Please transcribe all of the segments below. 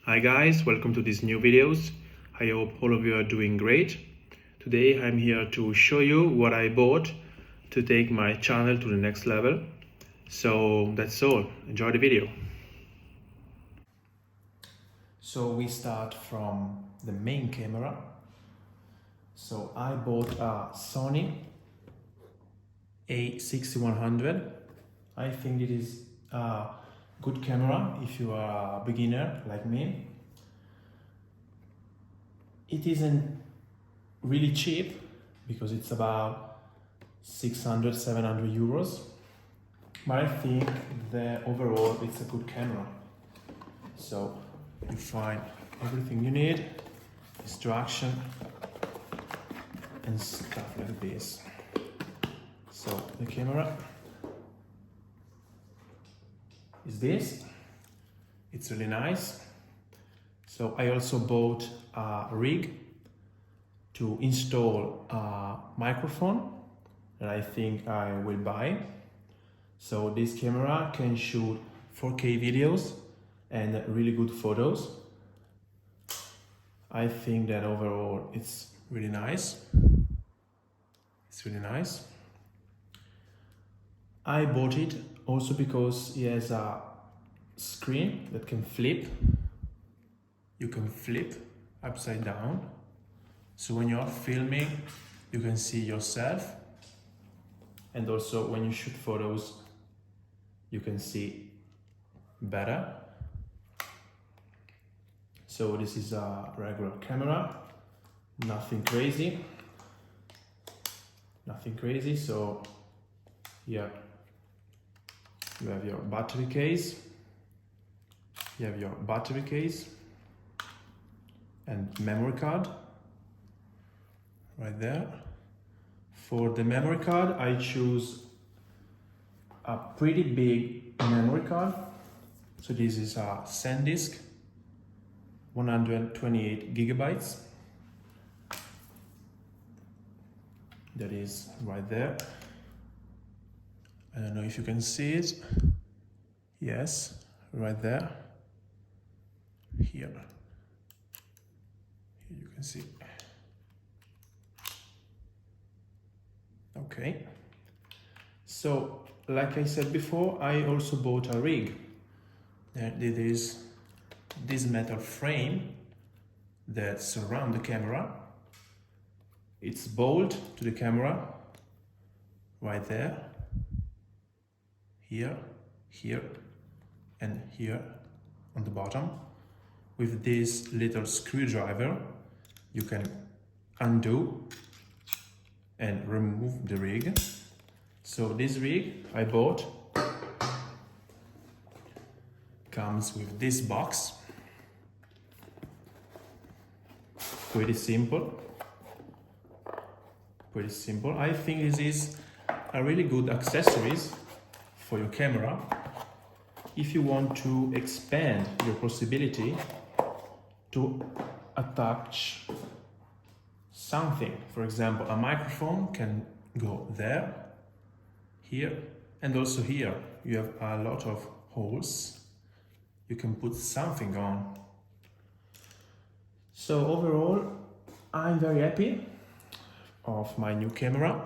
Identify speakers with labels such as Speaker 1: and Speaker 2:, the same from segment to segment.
Speaker 1: Hi guys, welcome to these new videos. I hope all of you are doing great. Today I'm here to show you what I bought to take my channel to the next level. So that's all, enjoy the video. So we start from the main camera. So I bought a Sony6100. I think it is a good camera if you are a beginner like me. It isn't really cheap because it's about 600-700 euros, but I think that overall it's a good camera. So you find everything you need, instruction and stuff like this. So the camera is this. It's really nice. So I also bought a rig to install a microphone that I think I will buy. So this camera can shoot 4K videos and really good photos. I think that overall it's really nice. It's really nice. I bought it also because it has a screen that can flip. You can flip upside down. So when you're filming, you can see yourself. And also when you shoot photos, you can see better. So this is a regular camera, nothing crazy. Nothing crazy. So here you have your battery case. You have your battery case and memory card right there. For the memory card, I choose a pretty big memory card. So this is a SanDisk, 128 gigabytes. That is right there. I don't know if you can see it. Yes, right there. Here you can see. Okay. So, like I said before, I also bought a rig. It is this metal frame that surrounds the camera. It's bolted to the camera right there, here, here, and here on the bottom. With this little screwdriver, you can undo and remove the rig. So this rig I bought comes with this box. Pretty simple. Pretty simple. I think this is a really good accessories for your camera if you want to expand your possibility to attach something. For example, a microphone can go there, here, and also here. You have a lot of holes. You can put something on. So overall, I'm very happy of my new camera.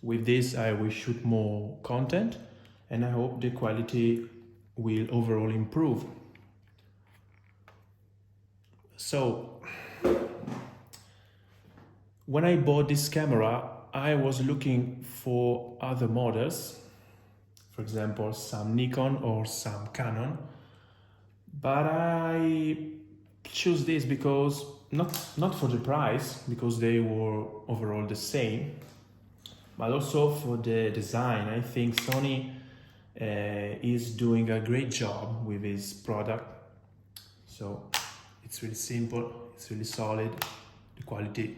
Speaker 1: With this, I will shoot more content, and I hope the quality will overall improve. So, when I bought this camera, I was looking for other models, for example, some Nikon or some Canon, but I choose this because not for the price, because they were overall the same, but also for the design. I think Sony is doing a great job with his product. So it's really simple, it's really solid, the quality,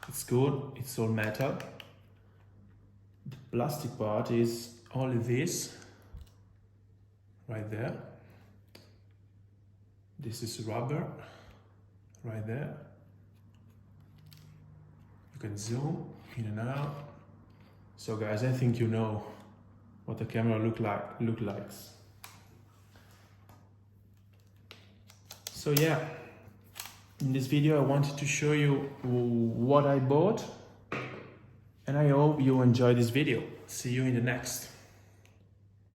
Speaker 1: it's good, it's all metal. The plastic part is only this, right there. This is rubber, right there. You can zoom in and out. So guys, I think you know what the camera looks like. So yeah, in this video I wanted to show you what I bought, and I hope you enjoy this video. See you in the next.